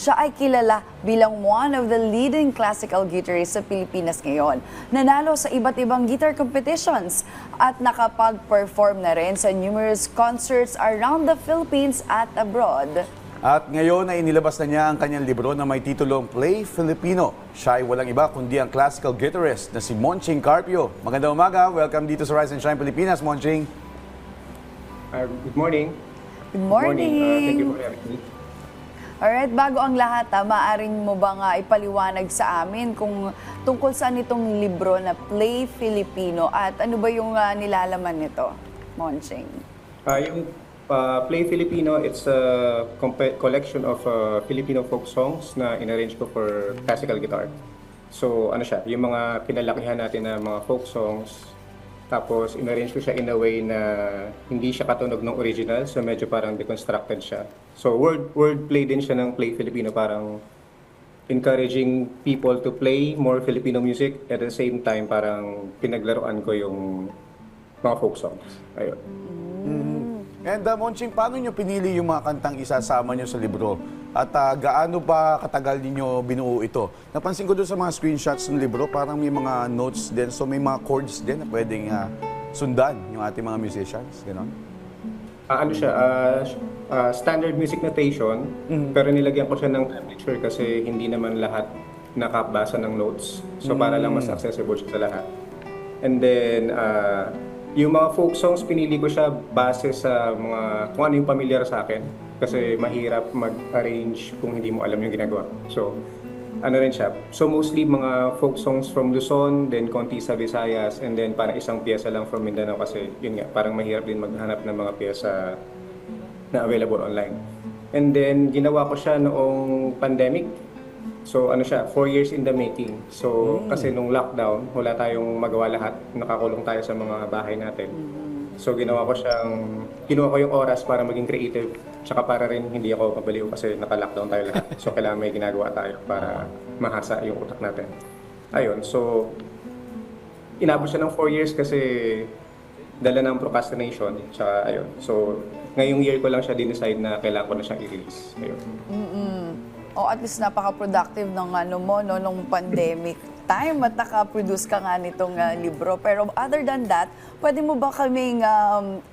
Siya ay kilala bilang one of the leading classical guitarists sa Pilipinas ngayon. Nanalo sa iba't ibang guitar competitions at nakapag-perform na rin sa numerous concerts around the Philippines at abroad. At ngayon ay inilabas na niya ang kanyang libro na may titulong Play Filipino. Siya ay walang iba kundi ang classical guitarist na si Monching Carpio. Magandang umaga. Welcome dito sa Rise and Shine Pilipinas, Monching. Good morning. Good morning. Thank you for having me. Alright, bago ang lahat, maaring mo ba nga ipaliwanag sa amin kung tungkol saan itong libro na Play Filipino at ano ba yung nilalaman nito, Monching? Yung Play Filipino, it's a collection of Filipino folk songs na inarrange ko for classical guitar. So ano siya, yung mga pinalakihan natin na mga folk songs, tapos inarrange ko siya in a way na hindi siya katunog ng original, so medyo parang deconstructed siya. So wordplay din siya ng Play Filipino, parang encouraging people to play more Filipino music, at the same time parang pinaglaruan ko yung mga folk songs. Ayun. And Monching, paano niyo pinili yung mga kantang isasama niyo sa libro? At gaano ba katagal niyo binuo ito? Napansin ko doon sa mga screenshots ng libro, parang may mga notes din. So may mga chords din na pwedeng sundan yung ating mga musicians. Ganon? Ano siya, standard music notation, pero nilagyan ko siya ng tablature kasi hindi naman lahat nakabasa ng notes. So para lang mas accessible siya sa lahat. And then, yung mga folk songs, pinili ko siya base sa mga, kung ano yung familiar sa akin. Kasi mahirap mag-arrange kung hindi mo alam yung ginagawa. So, ano rin siya. So, mostly mga folk songs from Luzon, then konti sa Visayas, and then parang isang piyesa lang from Mindanao kasi yun nga, parang mahirap din maghanap ng mga piyesa na available online. And then, ginawa ko siya noong pandemic. So ano siya, 4 years in the making. So kasi nung lockdown, wala tayong magawa lahat. Nakakulong tayo sa mga bahay natin. So kinuha ko yung oras para maging creative. Tsaka para rin hindi ako mabaliw kasi naka-lockdown tayo lahat. So kailangan may ginagawa tayo para mahasa yung utak natin. Ayun, so inabot siya ng 4 years kasi dala ng procrastination. Tsaka ayun, so ngayong year ko lang siya din-decide na kailangan ko na siyang i-release. Ayun. O at least napaka-productive ng nung pandemic time at naka-produce ka nga nitong libro. Pero other than that, pwede mo ba kaming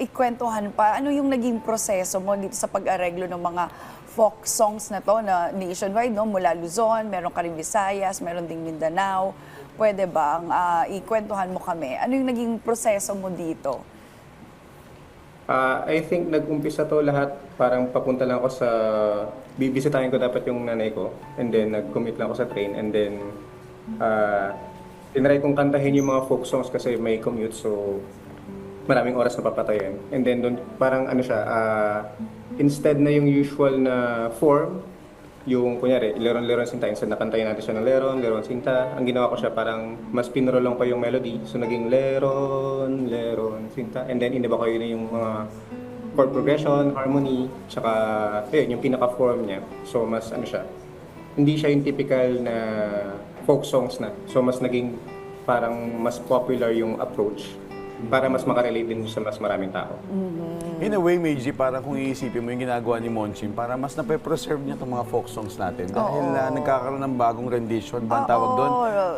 ikwentuhan pa ano yung naging proseso mo dito sa pag-areglo ng mga folk songs na to na nationwide, no? Mula Luzon, meron ka rin Visayas, meron ding Mindanao. Pwede bang ikwentuhan mo kami? Ano yung naging proseso mo dito? I think nag-umpisa to lahat, parang papunta lang ako sa, bibisitahin ko dapat yung nanay ko, and then nag-commit lang ako sa train, and then tinry kong kantahin yung mga folk songs kasi may commute, so maraming oras na papatayin. And then doon parang ano siya, instead na yung usual na form, yung kunyari, Leron Sinta, instead na kantahin natin siya ng Leron Sinta, ang ginawa ko siya parang mas pinrolong ko yung melody, so naging Leron Sinta, and then iniba ko yun yung mga chord progression, harmony, tsaka yung pinaka-form niya. So mas ano siya, hindi siya yung typical na folk songs na, so mas naging parang mas popular yung approach para mas makarelate din sa mas maraming tao. In a way, Meiji, parang kung iisipin mo yung ginagawa ni Monching, para mas nape-preserve niya itong mga folk songs natin. Dahil nagkakaroon ng bagong rendition, ba ang tawag doon?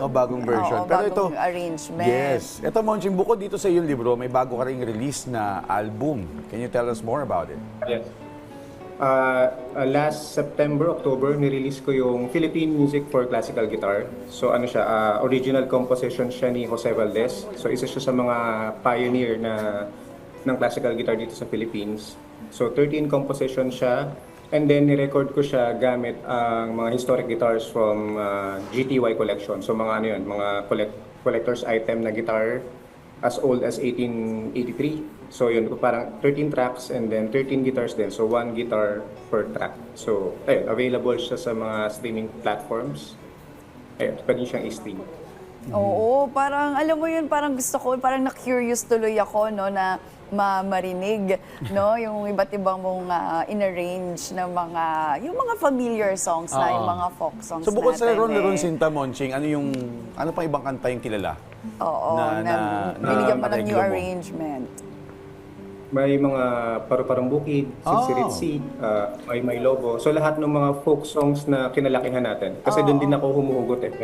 O bagong version. Pero bagong arrangement. Yes. Ito, Monching, bukod dito sa iyong libro, may bago ka rin release na album. Can you tell us more about it? Yes. Last September, October, nirelease ko yung Philippine Music for Classical Guitar. So ano siya, original composition siya ni Jose Valdez. So isa siya sa mga pioneer ng classical guitar dito sa Philippines. So 13 composition siya, and then ni-record ko siya gamit ang mga historic guitars from GTY collection. So mga ano yun, mga collector's item na guitar as old as 1883. So yun, parang 13 tracks and then 13 guitars din. So 1 guitar per track. So ayun, available siya sa mga streaming platforms. Ayun, pwede siyang i-stream. Oo, parang alam mo yun, parang gusto ko, parang na-curious tuloy ako, no, na marinig, no, yung iba't ibang mong in-arrange na yung mga familiar songs na, yung mga folk songs So bukod sa natin. Leron Sinta, Monching, ano pang ibang kanta yung kilala? Oo, binigyan mo ng new areglo mo? arrangement. May mga Paru-Parang Bukid, Siksiritsi, may Lobo. So lahat ng mga folk songs na kinalakihan natin. Kasi doon din ako humuhugot eh.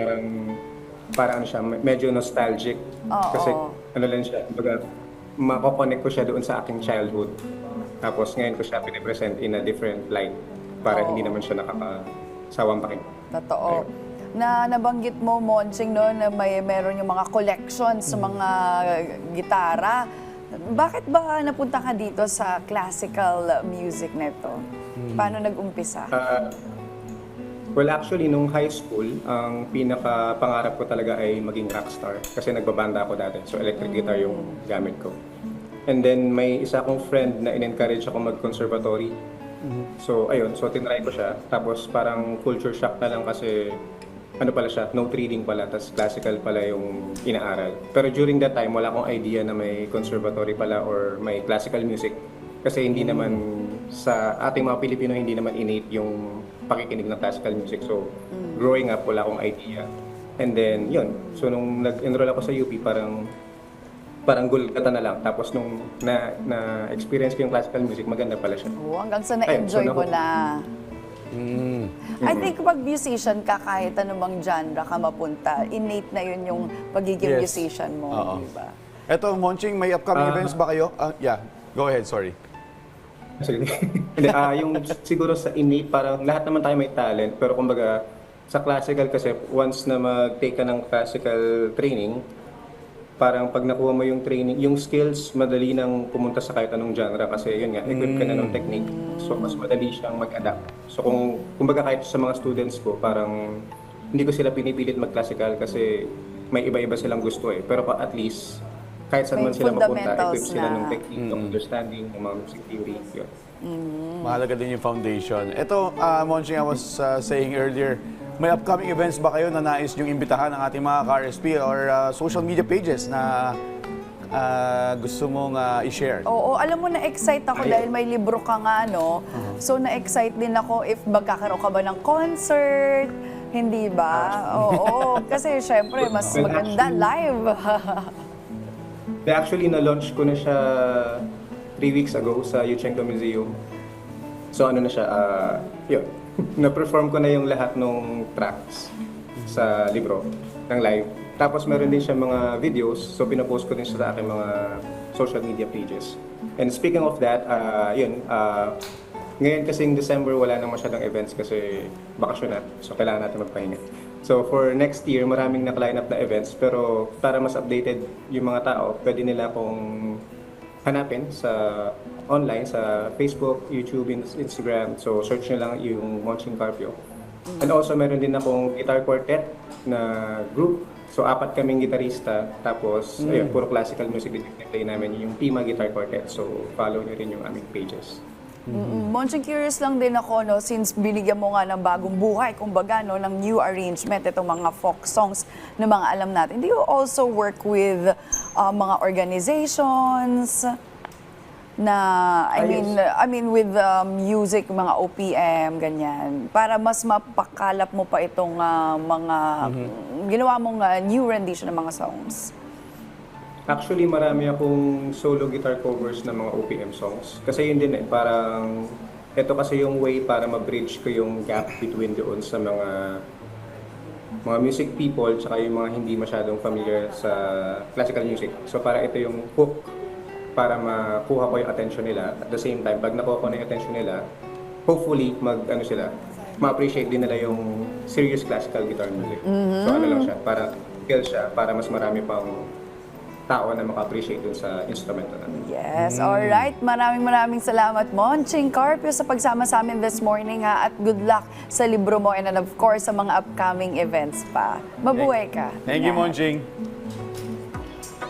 Parang ano siya, medyo nostalgic. Kasi ano lang siya, baga, makakonect ko siya doon sa aking childhood. Tapos ngayon ko siya pinipresent in a different light para hindi naman siya nakakasawang pakinggan. Totoo. Na nabanggit mo, Monching, no, na meron yung mga collections sa mga gitara. Bakit ba napunta ka dito sa classical music nito? Paano nag-umpisa? Well, actually, nung high school, ang pinaka-pangarap ko talaga ay maging rockstar. Kasi nagbabanda ako dati. So, electric guitar yung gamit ko. And then, may isa akong friend na in-encourage ako mag-conservatory. So, ayun. So, tinry ko siya. Tapos, parang culture shock na lang kasi ano pala siya, note reading pala, tapos classical pala yung inaaral. Pero during that time, wala akong idea na may conservatory pala or may classical music. Kasi hindi naman, sa ating mga Pilipino, hindi naman innate yung pakikinig ng classical music. So, growing up, wala akong idea. And then, yun. So, nung nag-enroll ako sa UP, parang gulgata na lang. Tapos nung na-experience ko yung classical music, maganda pala siya. Hanggang sa na-enjoy mo na. I think pag musician ka, kahit anumang genre ka mapunta, innate na yun yung pagiging Yes. musician mo. Oo. Diba? Eto, Monching, may upcoming events ba kayo? Yeah, go ahead, sorry. Sige. Hindi, yung siguro sa innate, parang lahat naman tayo may talent. Pero kumbaga, sa classical kasi, once na mag-take ka ng classical training, parang pag nakuha mo yung training, yung skills, madali nang pumunta sa kahit anong genre kasi yun nga, equip ka na ng technique. So, mas madali siyang mag-adapt. So, kumbaga kahit sa mga students ko, parang hindi ko sila pinipilit mag-classical kasi may iba-iba silang gusto eh. Pero at least, kahit saan May man sila mapunta, fundamentals equip sila na. ng technique, ng understanding, ng mga music theory. Yun. Mahalaga din yung foundation. Ito, Monching, I was saying earlier, may upcoming events ba kayo na nais yung imbitahan ng ating mga ka-RSP or social media pages na gusto mong i-share? Oo, alam mo, na-excite ako dahil may libro ka nga, no? So, na-excite din ako if magkakaroon ka ba ng concert, hindi ba? Oo, kasi syempre, mas Well, maganda live. Actually, na-launch ko na siya 3 weeks ago sa Yuchengdo Museum. So ano na siya, yun. Na-perform ko na yung lahat ng tracks sa libro ng live. Tapos meron din siya mga videos, so pinapost ko din siya sa aking mga social media pages. And speaking of that, ngayon kasing December wala nang masyadong events kasi bakasyon na, so kailangan natin magpahinga. So for next year, maraming naka-line up na events, pero para mas updated yung mga tao, pwede nila akong hanapin sa online, sa Facebook, YouTube, Instagram. So, search nyo lang yung Monching Carpio. And also, meron din akong guitar quartet na group. So, 4 kaming gitarista. Tapos, ayun, puro classical music din yung play namin, yung Pima Guitar Quartet. So, follow nyo rin yung aming pages. Monching, curious lang din ako, no, since binigyan mo nga ng bagong buhay, kumbaga, no, ng new arrangement, itong mga folk songs na mga alam natin. Do you also work with mga organizations na, I mean with music, mga OPM, ganyan, para mas mapakalap mo pa itong mga ginawa mong new rendition ng mga songs? Actually, marami akong solo guitar covers ng mga OPM songs. Kasi yun din eh, parang ito kasi yung way para ma-bridge ko yung gap between doon sa mga music people tsaka yung mga hindi masyadong familiar sa classical music. So para ito yung hook para makuha ko yung attention nila. At the same time, pag nakuha ko na yung attention nila, hopefully ma-appreciate din nila yung serious classical guitar music. So ano lang siya, para skill siya, para mas marami pang tao na maka-appreciate dun sa instrumento natin. Yes, alright. Maraming salamat, Monching Carpio, sa pagsama sa amin this morning, ha, at good luck sa libro mo and of course sa mga upcoming events pa. Mabuhay ka. Thank you, Monching.